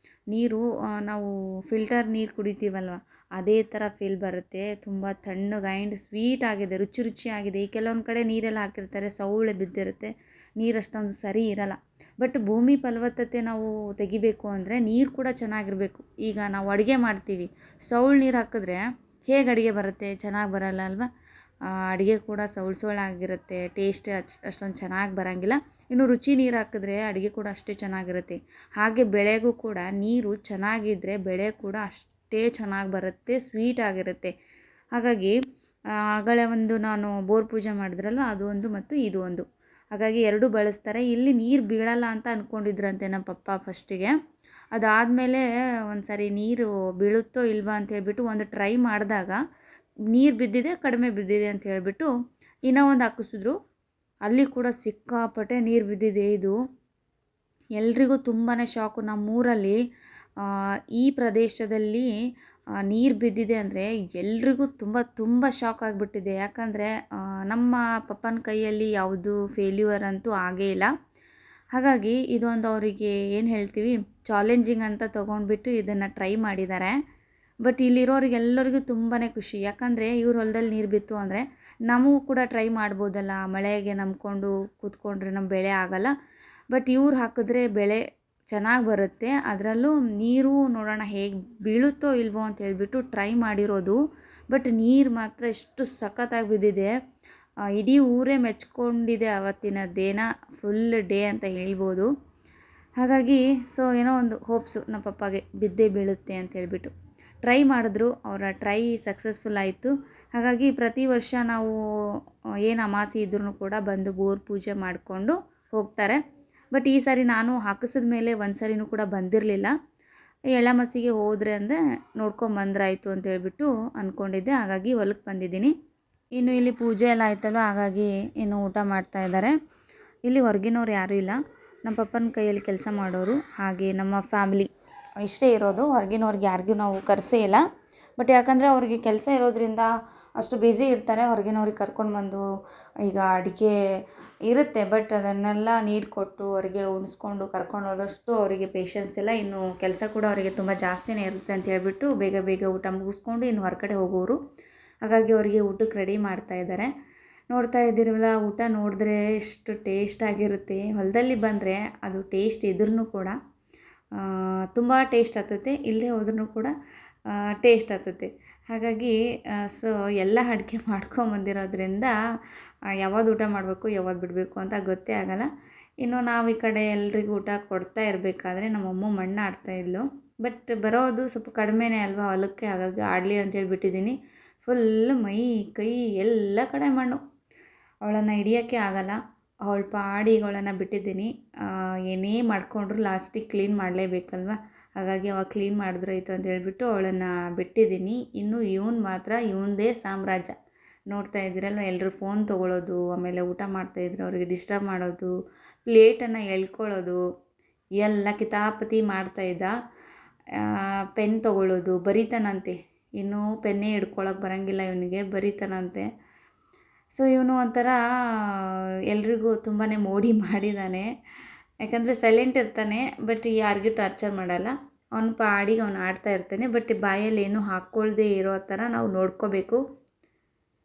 ನೀರು ನಾವು ಫಿಲ್ಟರ್ ನೀರು ಕುಡಿತೀವಲ್ವ ಅದೇ ಥರ ಫೀಲ್ ಬರುತ್ತೆ. ತುಂಬ ತಣ್ಣಗೆ ಆ್ಯಂಡ್ ಸ್ವೀಟ್ ಆಗಿದೆ, ರುಚಿ ರುಚಿಯಾಗಿದೆ. ಈ ಕೆಲವೊಂದು ಕಡೆ ನೀರೆಲ್ಲ ಹಾಕಿರ್ತಾರೆ, ಸೌಳೆ ಬಿದ್ದಿರುತ್ತೆ, ನೀರು ಅಷ್ಟೊಂದು ಸರಿ ಇರಲ್ಲ. ಬಟ್ ಭೂಮಿ ಫಲವತ್ತತೆ ನಾವು ತೆಗಿಬೇಕು ಅಂದರೆ ನೀರು ಕೂಡ ಚೆನ್ನಾಗಿರಬೇಕು. ಈಗ ನಾವು ಅಡುಗೆ ಮಾಡ್ತೀವಿ, ಸೌಳು ನೀರು ಹಾಕಿದ್ರೆ ಹೇಗೆ ಅಡುಗೆ ಬರುತ್ತೆ, ಚೆನ್ನಾಗಿ ಬರಲ್ಲ ಅಲ್ವಾ. ಅಡುಗೆ ಕೂಡ ಸೌಳಾಗಿರುತ್ತೆ, ಟೇಸ್ಟ್ ಅಷ್ಟೊಂದು ಚೆನ್ನಾಗಿ ಬರೋಂಗಿಲ್ಲ. ಇನ್ನು ರುಚಿ ನೀರು ಹಾಕಿದ್ರೆ ಅಡುಗೆ ಕೂಡ ಅಷ್ಟೇ ಚೆನ್ನಾಗಿರುತ್ತೆ. ಹಾಗೆ ಬೆಳೆಗೂ ಕೂಡ ನೀರು ಚೆನ್ನಾಗಿದ್ದರೆ ಬೆಳೆ ಕೂಡ ಅಷ್ಟೇ ಚೆನ್ನಾಗಿ ಬರುತ್ತೆ, ಸ್ವೀಟ್ ಆಗಿರುತ್ತೆ. ಹಾಗಾಗಿ ಆಗಳೇ ಒಂದು ನಾನು ಬೋರ್ ಪೂಜೆ ಮಾಡಿದ್ರಲ್ವ, ಅದು ಒಂದು ಮತ್ತು ಇದು ಒಂದು, ಹಾಗಾಗಿ ಎರಡೂ ಬಳಸ್ತಾರೆ. ಇಲ್ಲಿ ನೀರು ಬೀಳಲ್ಲ ಅಂತ ಅಂದ್ಕೊಂಡಿದ್ರಂತೆ ನಮ್ಮ ಪಪ್ಪ ಫಸ್ಟಿಗೆ. ಅದಾದಮೇಲೆ ಒಂದು ಸಾರಿ ನೀರು ಬೀಳುತ್ತೋ ಇಲ್ವಾ ಅಂತ ಹೇಳ್ಬಿಟ್ಟು ಒಂದು ಟ್ರೈ ಮಾಡಿದಾಗ ನೀರು ಬಿದ್ದಿದೆ, ಕಡಿಮೆ ಬಿದ್ದಿದೆ ಅಂತ ಹೇಳ್ಬಿಟ್ಟು ಇನ್ನೂ ಒಂದು ಹಾಕಿಸಿದ್ರು. ಅಲ್ಲಿ ಕೂಡ ಸಿಕ್ಕಾಪಟ್ಟೆ ನೀರು ಬಿದ್ದಿದೆ. ಇದು ಎಲ್ರಿಗೂ ತುಂಬಾ ಶಾಕು. ನಮ್ಮೂರಲ್ಲಿ ಈ ಪ್ರದೇಶದಲ್ಲಿ ನೀರು ಬಿದ್ದಿದೆ ಅಂದರೆ ಎಲ್ರಿಗೂ ತುಂಬ ಶಾಕ್ ಆಗಿಬಿಟ್ಟಿದೆ. ಯಾಕಂದರೆ ನಮ್ಮ ಪಪ್ಪನ ಕೈಯಲ್ಲಿ ಯಾವುದು ಫೇಲ್ಯೂರ್ ಅಂತೂ ಆಗೇ ಇಲ್ಲ. ಹಾಗಾಗಿ ಇದೊಂದು ಅವರಿಗೆ ಏನು ಹೇಳ್ತೀವಿ, ಚಾಲೆಂಜಿಂಗ್ ಅಂತ ತೊಗೊಂಡ್ಬಿಟ್ಟು ಇದನ್ನು ಟ್ರೈ ಮಾಡಿದ್ದಾರೆ. ಬಟ್ ಇಲ್ಲಿರೋರಿಗೆಲ್ಲರಿಗೂ ತುಂಬಾ ಖುಷಿ. ಯಾಕಂದರೆ ಇವ್ರ ಹೊಲದಲ್ಲಿ ನೀರು ಬಿತ್ತು ಅಂದರೆ ನಮಗೂ ಕೂಡ ಟ್ರೈ ಮಾಡ್ಬೋದಲ್ಲ, ಮಳೆಗೆ ನಂಬ್ಕೊಂಡು ಕೂತ್ಕೊಂಡ್ರೆ ನಮ್ಮ ಬೆಳೆ ಆಗಲ್ಲ. ಬಟ್ ಇವ್ರು ಹಾಕಿದ್ರೆ ಬೆಳೆ ಚೆನ್ನಾಗಿ ಬರುತ್ತೆ. ಅದರಲ್ಲೂ ನೀರು ನೋಡೋಣ ಹೇಗೆ ಬೀಳುತ್ತೋ ಇಲ್ವೋ ಅಂತ ಹೇಳ್ಬಿಟ್ಟು ಟ್ರೈ ಮಾಡಿರೋದು. ಬಟ್ ನೀರು ಮಾತ್ರ ಎಷ್ಟು ಸಖತ್ತಾಗಿ ಬಿದ್ದಿದೆ, ಇಡೀ ಊರೇ ಮೆಚ್ಕೊಂಡಿದೆ ಅವತ್ತಿನ ದಿನ, ಫುಲ್ ಡೇ ಅಂತ ಹೇಳ್ಬೋದು. ಹಾಗಾಗಿ ಸೊ ಏನೋ ಒಂದು ಹೋಪ್ಸು ನಮ್ಮ ಪಪ್ಪಾಗೆ ಬಿದ್ದೇ ಬೀಳುತ್ತೆ ಅಂತ ಹೇಳ್ಬಿಟ್ಟು ಟ್ರೈ ಮಾಡಿದ್ರು. ಅವರ ಟ್ರೈ ಸಕ್ಸಸ್ಫುಲ್ ಆಯಿತು. ಹಾಗಾಗಿ ಪ್ರತಿ ವರ್ಷ ನಾವು ಏನು ಅಮಾವಾಸ್ಯೆ ಇದ್ರೂ ಕೂಡ ಬಂದು ಬೋರ್ ಪೂಜೆ ಮಾಡಿಕೊಂಡು ಹೋಗ್ತಾರೆ. ಬಟ್ ಈ ಸಾರಿ ನಾನು ಹಾಕಿಸಿದ ಮೇಲೆ ಒಂದು ಸಾರಿನೂ ಕೂಡ ಬಂದಿರಲಿಲ್ಲ. ಎಳ್ಳಮಾಸಿಗೆ ಹೋದರೆ ಅಂದರೆ ನೋಡ್ಕೊಂಬಂದ್ರಾಯ್ತು ಅಂತ ಹೇಳ್ಬಿಟ್ಟು ಅಂದ್ಕೊಂಡಿದ್ದೆ. ಹಾಗಾಗಿ ಹೊಲಕ್ಕೆ ಬಂದಿದ್ದೀನಿ. ಇನ್ನು ಇಲ್ಲಿ ಪೂಜೆ ಎಲ್ಲ ಆಯ್ತಲ್ವ, ಹಾಗಾಗಿ ಇನ್ನು ಊಟ ಮಾಡ್ತಾಯಿದ್ದಾರೆ. ಇಲ್ಲಿ ಹೊರಗಿನವ್ರು ಯಾರೂ ಇಲ್ಲ, ನಮ್ಮ ಪಪ್ಪನ ಕೈಯಲ್ಲಿ ಕೆಲಸ ಮಾಡೋರು ಹಾಗೆ ನಮ್ಮ ಫ್ಯಾಮಿಲಿ ಇಷ್ಟೇ ಇರೋದು. ಹೊರಗಿನವ್ರಿಗೆ ಯಾರಿಗೂ ನಾವು ಕರೆಸೇ ಇಲ್ಲ. ಬಟ್ ಯಾಕಂದರೆ ಅವ್ರಿಗೆ ಕೆಲಸ ಇರೋದ್ರಿಂದ ಅಷ್ಟು ಬ್ಯುಸಿ ಇರ್ತಾರೆ. ಹೊರಗಿನವ್ರಿಗೆ ಕರ್ಕೊಂಡು ಬಂದು ಈಗ ಅಡುಗೆ ಇರುತ್ತೆ, ಬಟ್ ಅದನ್ನೆಲ್ಲ ನೀರು ಕೊಟ್ಟು ಅವರಿಗೆ ಉಣಿಸ್ಕೊಂಡು ಕರ್ಕೊಂಡು ಹೋಗೋಷ್ಟು ಅವರಿಗೆ ಪೇಷನ್ಸ್ ಇಲ್ಲ. ಇನ್ನು ಕೆಲಸ ಕೂಡ ಅವರಿಗೆ ತುಂಬ ಜಾಸ್ತಿನೇ ಇರುತ್ತೆ ಅಂತ ಹೇಳ್ಬಿಟ್ಟು ಬೇಗ ಊಟ ಮುಗಿಸ್ಕೊಂಡು ಇನ್ನು ಹೊರಗಡೆ ಹೋಗೋರು. ಹಾಗಾಗಿ ಅವರಿಗೆ ಊಟಕ್ಕೆ ರೆಡಿ ಮಾಡ್ತಾಯಿದ್ದಾರೆ. ನೋಡ್ತಾ ಇದ್ದೀರಲ್ಲ, ಊಟ ನೋಡಿದ್ರೆ ಎಷ್ಟು ಟೇಸ್ಟಾಗಿರುತ್ತೆ. ಹೊಲದಲ್ಲಿ ಬಂದರೆ ಅದು ಟೇಸ್ಟ್ ಇದ್ರೂ ಕೂಡ ತುಂಬ ಟೇಸ್ಟ್ ಆಗ್ತೈತೆ, ಇಲ್ಲದೆ ಹೋದ್ರೂ ಕೂಡ ಟೇಸ್ಟ್ ಆಗ್ತೈತೆ. ಹಾಗಾಗಿ ಸೊ ಎಲ್ಲ ಅಡುಗೆ ಮಾಡ್ಕೊಂಬಂದಿರೋದ್ರಿಂದ ಯಾವಾಗ ಊಟ ಮಾಡಬೇಕು ಯಾವಾಗ ಬಿಡಬೇಕು ಅಂತ ಗೊತ್ತೇ ಆಗೋಲ್ಲ. ಇನ್ನು ನಾವು ಈ ಕಡೆ ಎಲ್ರಿಗೂ ಊಟ ಕೊಡ್ತಾ ಇರಬೇಕಾದ್ರೆ ನಮ್ಮಮ್ಮ ಮಣ್ಣು ಆಡ್ತಾಯಿದ್ಲು. ಬಟ್ ಬರೋದು ಸ್ವಲ್ಪ ಕಡಿಮೆನೇ ಅಲ್ವಾ ಹೊಲಕ್ಕೆ, ಹಾಗಾಗಿ ಆಡಲಿ ಅಂತೇಳಿ ಬಿಟ್ಟಿದ್ದೀನಿ. ಫುಲ್ ಮೈ ಕೈ ಎಲ್ಲ ಕಡೆ ಮಣ್ಣು, ಅವಳನ್ನು ಹಿಡಿಯೋಕ್ಕೆ ಆಗಲ್ಲ. ಅವಳ ಪಾಡಿಗೆ ಅವಳನ್ನು ಬಿಟ್ಟಿದ್ದೀನಿ. ಏನೇ ಮಾಡಿಕೊಂಡ್ರು ಲಾಸ್ಟಿಗೆ ಕ್ಲೀನ್ ಮಾಡಲೇಬೇಕಲ್ವ, ಹಾಗಾಗಿ ಅವಾಗ ಕ್ಲೀನ್ ಮಾಡಿದ್ರಾಯ್ತು ಅಂತ ಹೇಳ್ಬಿಟ್ಟು ಅವಳನ್ನು ಬಿಟ್ಟಿದ್ದೀನಿ. ಇನ್ನು ಇವನು ಮಾತ್ರ ಇವನದೇ ಸಾಮ್ರಾಜ್ಯ. ನೋಡ್ತಾ ಇದ್ದೀರಲ್ವ, ಎಲ್ಲರೂ ಫೋನ್ ತೊಗೊಳ್ಳೋದು, ಆಮೇಲೆ ಊಟ ಮಾಡ್ತಾಯಿದ್ರು ಅವ್ರಿಗೆ ಡಿಸ್ಟರ್ಬ್ ಮಾಡೋದು, ಪ್ಲೇಟನ್ನು ಎಳ್ಕೊಳ್ಳೋದು ಎಲ್ಲ ಕಿತಾಪತಿ ಮಾಡ್ತಾಯಿದ್ದ. ಪೆನ್ ತೊಗೊಳ್ಳೋದು, ಬರೀತಾನಂತೆ. ಇನ್ನೂ ಪೆನ್ನೇ ಹಿಡ್ಕೊಳಕ್ಕೆ ಬರೋಂಗಿಲ್ಲ ಇವನಿಗೆ, ಬರೀತಾನಂತೆ. ಸೊ ಇವನು ಒಂಥರ ಎಲ್ರಿಗೂ ತುಂಬಾ ಮೋಡಿ ಮಾಡಿದ್ದಾನೆ. ಯಾಕಂದರೆ ಸೈಲೆಂಟ್ ಇರ್ತಾನೆ, ಬಟ್ ಯಾರಿಗೂ ಟಾರ್ಚರ್ ಮಾಡಲ್ಲ. ಅವನ ಪಾಡಿಗೆ ಅವನು ಆಡ್ತಾ ಇರ್ತಾನೆ. ಬಟ್ ಬಾಯಲ್ಲಿ ಏನೂ ಹಾಕ್ಕೊಳ್ದೇ ಇರೋ ಥರ ನಾವು ನೋಡ್ಕೋಬೇಕು.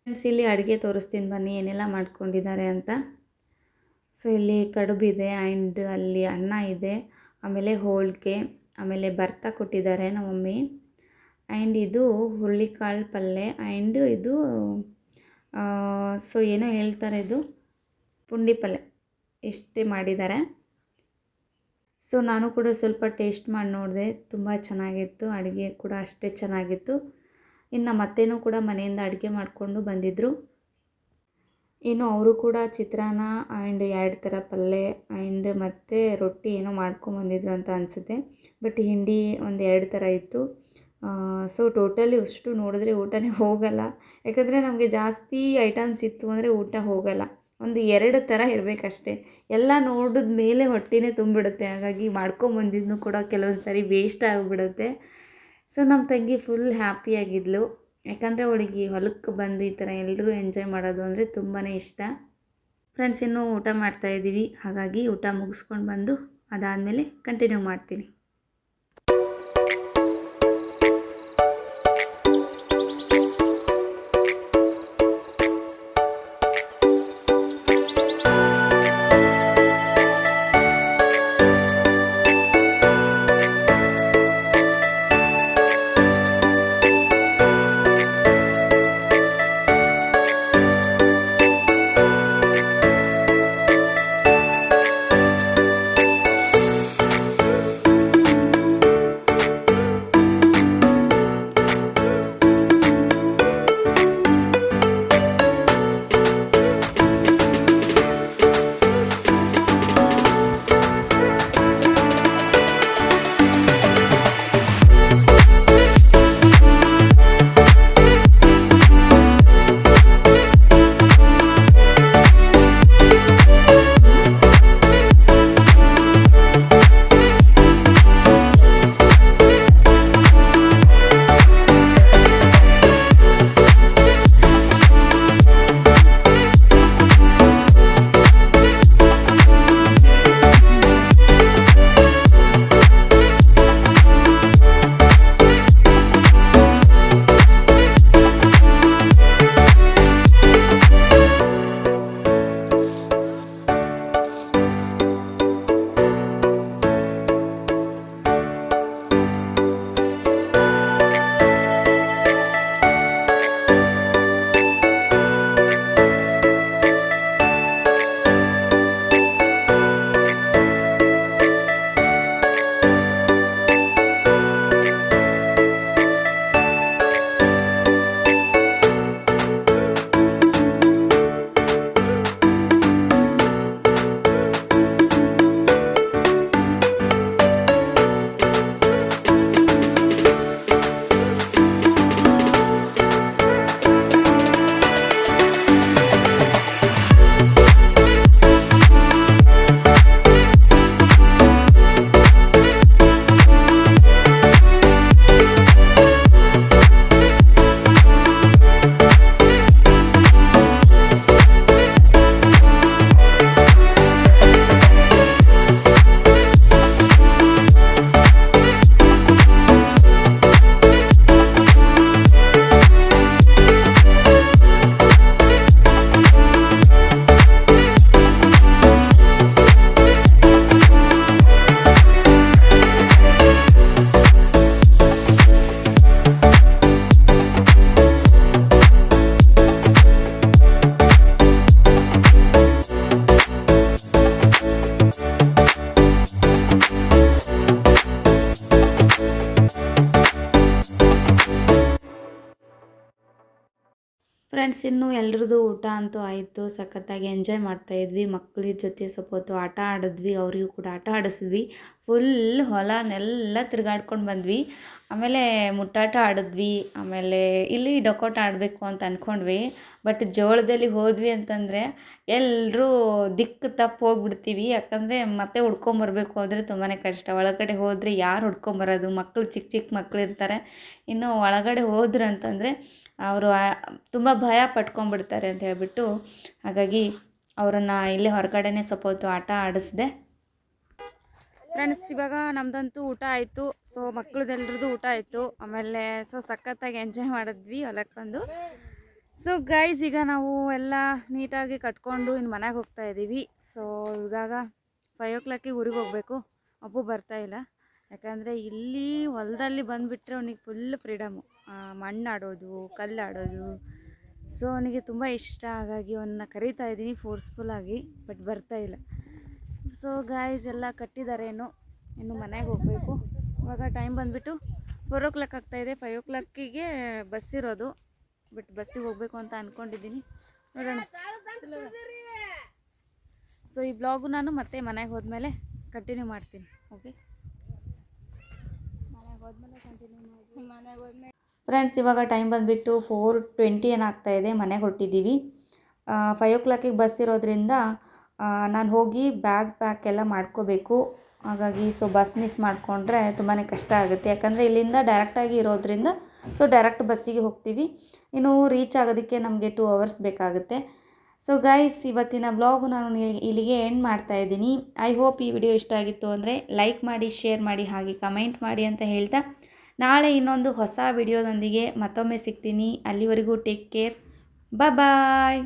ಫ್ರೆಂಡ್ಸ್, ಇಲ್ಲಿ ಅಡುಗೆ ತೋರಿಸ್ತೀನಿ ಬನ್ನಿ ಏನೆಲ್ಲ ಮಾಡ್ಕೊಂಡಿದ್ದಾರೆ ಅಂತ. ಸೊ ಇಲ್ಲಿ ಕಡುಬಿದೆ, ಆ್ಯಂಡ್ ಅಲ್ಲಿ ಅನ್ನ ಇದೆ, ಆಮೇಲೆ ಹೋಳಿಗೆ, ಆಮೇಲೆ ಭರ್ತಾ ಕೊಟ್ಟಿದ್ದಾರೆ ನಮ್ಮ ಮಮ್ಮಿ, ಆ್ಯಂಡ್ ಇದು ಹುರುಳಿಕಾಳು ಪಲ್ಯ, ಆ್ಯಂಡ್ ಇದು ಸೊ ಏನೋ ಹೇಳ್ತಾರೆ, ಇದು ಪುಂಡಿ ಪಲ್ಯ, ಇಷ್ಟೇ ಮಾಡಿದ್ದಾರೆ. ಸೊ ನಾನು ಕೂಡ ಸ್ವಲ್ಪ ಟೇಸ್ಟ್ ಮಾಡಿ ನೋಡಿದೆ, ತುಂಬ ಚೆನ್ನಾಗಿತ್ತು. ಅಡುಗೆ ಕೂಡ ಅಷ್ಟೇ ಚೆನ್ನಾಗಿತ್ತು. ಇನ್ನು ಮತ್ತೇನೂ ಕೂಡ ಮನೆಯಿಂದ ಅಡುಗೆ ಮಾಡಿಕೊಂಡು ಬಂದಿದ್ದರು. ಇನ್ನು ಅವರು ಕೂಡ ಚಿತ್ರಾನ್ನ ಆ್ಯಂಡ್ 2 ಥರ ಪಲ್ಯ ಆ್ಯಂಡ್ ಮತ್ತು ರೊಟ್ಟಿ ಏನೋ ಮಾಡ್ಕೊಂಬಂದಿದ್ರು ಅಂತ ಅನಿಸುತ್ತೆ. ಬಟ್ ಹಿಂಡಿ ಒಂದು 2 ಥರ ಇತ್ತು. ಸೊ ಟೋಟಲಿ ಅಷ್ಟು ನೋಡಿದ್ರೆ ಊಟನೇ ಹೋಗಲ್ಲ. ಯಾಕಂದರೆ ನಮಗೆ ಜಾಸ್ತಿ ಐಟಮ್ಸ್ ಇತ್ತು ಅಂದರೆ ಊಟ ಹೋಗಲ್ಲ. ಒಂದು 2 ಥರ ಇರಬೇಕಷ್ಟೇ. ಎಲ್ಲ ನೋಡಿದ ಮೇಲೆ ಹೊಟ್ಟೆನೇ ತುಂಬಿಡುತ್ತೆ. ಹಾಗಾಗಿ ಮಾಡ್ಕೊಂಬಂದಿದ್ದನ್ನು ಕೂಡ ಕೆಲವೊಂದು ಸಾರಿ ವೇಸ್ಟ್ ಆಗಿಬಿಡುತ್ತೆ. ಸೊ ನಮ್ಮ ತಂಗಿ ಫುಲ್ ಹ್ಯಾಪಿಯಾಗಿದ್ಲು. ಯಾಕಂದರೆ ಅವಳಿಗೆ ಹೊಲಕ್ಕೆ ಬಂದು ಈ ಥರ ಎಲ್ಲರೂ ಎಂಜಾಯ್ ಮಾಡೋದು ಅಂದರೆ ತುಂಬಾ ಇಷ್ಟ. ಫ್ರೆಂಡ್ಸ್, ಇನ್ನೂ ಊಟ ಮಾಡ್ತಾಯಿದ್ದೀವಿ. ಹಾಗಾಗಿ ಊಟ ಮುಗಿಸ್ಕೊಂಡು ಬಂದು ಅದಾದಮೇಲೆ ಕಂಟಿನ್ಯೂ ಮಾಡ್ತೀನಿ. ಫ್ರೆಂಡ್ಸ್, ಇನ್ನು ಎಲ್ರದ್ದು ಊಟ ಅಂತೂ ಆಯಿತು. ಸಖತ್ತಾಗಿ ಎಂಜಾಯ್ ಮಾಡ್ತಾಯಿದ್ವಿ. ಮಕ್ಕಳ ಜೊತೆ ಸ್ವಲ್ಪ ಹೊತ್ತು ಆಟ ಆಡಿದ್ವಿ, ಅವರಿಗೂ ಕೂಡ ಆಟ ಆಡಿಸಿದ್ವಿ. ಫುಲ್ ಹೊಲನೆಲ್ಲ ತಿರುಗಾಡ್ಕೊಂಡು ಬಂದ್ವಿ. ಆಮೇಲೆ ಮುಟ್ಟಾಟ ಆಡಿದ್ವಿ. ಆಮೇಲೆ ಇಲ್ಲಿ ಡಕೋಟ ಆಡಬೇಕು ಅಂತ ಅಂದ್ಕೊಂಡ್ವಿ. ಬಟ್ ಜೋಳದಲ್ಲಿ ಹೋದ್ವಿ ಅಂತಂದರೆ ಎಲ್ಲರೂ ದಿಕ್ಕು ತಪ್ಪು ಹೋಗ್ಬಿಡ್ತೀವಿ. ಯಾಕಂದರೆ ಮತ್ತೆ ಹುಡ್ಕೊಂಬರ್ಬೇಕು ಅಂದರೆ ತುಂಬಾ ಕಷ್ಟ. ಒಳಗಡೆ ಹೋದರೆ ಯಾರು ಹುಡ್ಕೊಂಬರೋದು? ಮಕ್ಕಳು ಚಿಕ್ಕ ಚಿಕ್ಕ ಮಕ್ಕಳು ಇರ್ತಾರೆ. ಇನ್ನು ಒಳಗಡೆ ಹೋದ್ರು ಅಂತಂದರೆ ಅವರು ತುಂಬ ಭಯ ಪಟ್ಕೊಂಡ್ಬಿಡ್ತಾರೆ ಅಂತ ಹೇಳ್ಬಿಟ್ಟು, ಹಾಗಾಗಿ ಅವರನ್ನು ಇಲ್ಲೇ ಹೊರಗಡೆನೇ ಸ್ವಲ್ಪ ಹೊತ್ತು ಆಟ ಆಡಿಸ್ದೆ. ಫ್ರೆಂಡ್ಸ್, ಇವಾಗ ನಮ್ಮದಂತೂ ಊಟ ಆಯಿತು. ಸೊ ಮಕ್ಕಳದೆಲ್ಲರದ್ದು ಊಟ ಆಯಿತು. ಆಮೇಲೆ ಸಖತ್ತಾಗಿ ಎಂಜಾಯ್ ಮಾಡಿದ್ವಿ ಹೊಲಕ್ಕೆ ಬಂದು. ಸೊ ಗೈಸ್, ಈಗ ನಾವು ಎಲ್ಲ ನೀಟಾಗಿ ಕಟ್ಕೊಂಡು ಇನ್ನು ಮನೆಗೆ ಹೋಗ್ತಾ ಇದ್ದೀವಿ. ಸೊ ಇವಾಗ 5 o'clock ಊರಿಗೆ ಹೋಗಬೇಕು. ಅಪ್ಪು ಬರ್ತಾ ಇಲ್ಲ. ಯಾಕಂದರೆ ಇಲ್ಲಿ ಹೊಲದಲ್ಲಿ ಬಂದುಬಿಟ್ರೆ ಅವನಿಗೆ ಫುಲ್ ಫ್ರೀಡಮು. ಮಣ್ಣು ಆಡೋದು, ಕಲ್ಲು ಆಡೋದು. ಸೊ ಅವನಿಗೆ ತುಂಬ ಇಷ್ಟ. ಹಾಗಾಗಿ ಅವನ್ನ ಕರೀತಾ ಇದ್ದೀನಿ ಫೋರ್ಸ್ಫುಲ್ಲಾಗಿ, ಬಟ್ ಬರ್ತಾ ಇಲ್ಲ. ಸೊ ಗಾಯ್ಸ್, ಎಲ್ಲ ಕಟ್ಟಿದ್ದಾರೆ. ಇನ್ನು ಮನೆಗೆ ಹೋಗಬೇಕು. ಇವಾಗ ಟೈಮ್ ಬಂದುಬಿಟ್ಟು 4 o'clock ಆಗ್ತಾಯಿದೆ. 5 o'clock ಬಸ್ ಇರೋದು. ಬಟ್ ಬಸ್ಸಿಗೆ ಹೋಗಬೇಕು ಅಂತ ಅಂದ್ಕೊಂಡಿದ್ದೀನಿ. ನೋಡೋಣ. ಸೊ ಈ ಬ್ಲಾಗು ನಾನು ಮತ್ತೆ ಮನೆಗೆ ಹೋದ್ಮೇಲೆ ಕಂಟಿನ್ಯೂ ಮಾಡ್ತೀನಿ. ಓಕೆ, ಫ್ರೆಂಡ್ಸ್, ಇವಾಗ ಟೈಮ್ ಬಂದುಬಿಟ್ಟು 4:20 ಏನಾಗ್ತಾಯಿದೆ. ಮನೆಗೆ ಹೊರಟಿದ್ದೀವಿ. 5 o'clock ಬಸ್ ಇರೋದ್ರಿಂದ ನಾನು ಹೋಗಿ ಬ್ಯಾಗ್ ಎಲ್ಲ ಮಾಡ್ಕೋಬೇಕು. ಹಾಗಾಗಿ ಸೊ ಬಸ್ ಮಿಸ್ ಮಾಡಿಕೊಂಡ್ರೆ ತುಂಬಾ ಕಷ್ಟ ಆಗುತ್ತೆ. ಯಾಕಂದರೆ ಇಲ್ಲಿಂದ ಡೈರೆಕ್ಟಾಗಿ ಇರೋದ್ರಿಂದ ಸೊ ಡೈರೆಕ್ಟ್ ಬಸ್ಸಿಗೆ ಹೋಗ್ತೀವಿ. ಇನ್ನು ರೀಚ್ ಆಗೋದಕ್ಕೆ ನಮಗೆ 2 hours ಬೇಕಾಗುತ್ತೆ. ಸೊ ಗೈಸ್, ಇವತ್ತಿನ ಬ್ಲಾಗು ನಾನು ಇಲ್ಲಿಗೆ ಎಂಡ್ ಮಾಡ್ತಾಯಿದ್ದೀನಿ. ಐ ಹೋಪ್ ಈ ವಿಡಿಯೋ ಇಷ್ಟ ಆಗಿತ್ತು ಅಂದರೆ ಲೈಕ್ ಮಾಡಿ, ಶೇರ್ ಮಾಡಿ, ಹಾಗೆ ಕಮೆಂಟ್ ಮಾಡಿ ಅಂತ ಹೇಳ್ತಾ, ನಾಳೆ ಇನ್ನೊಂದು ಹೊಸ ವಿಡಿಯೋದೊಂದಿಗೆ ಮತ್ತೊಮ್ಮೆ ಸಿಗ್ತೀನಿ. ಅಲ್ಲಿವರೆಗೂ ಟೇಕ್ ಕೇರ್. ಬಾಯ್.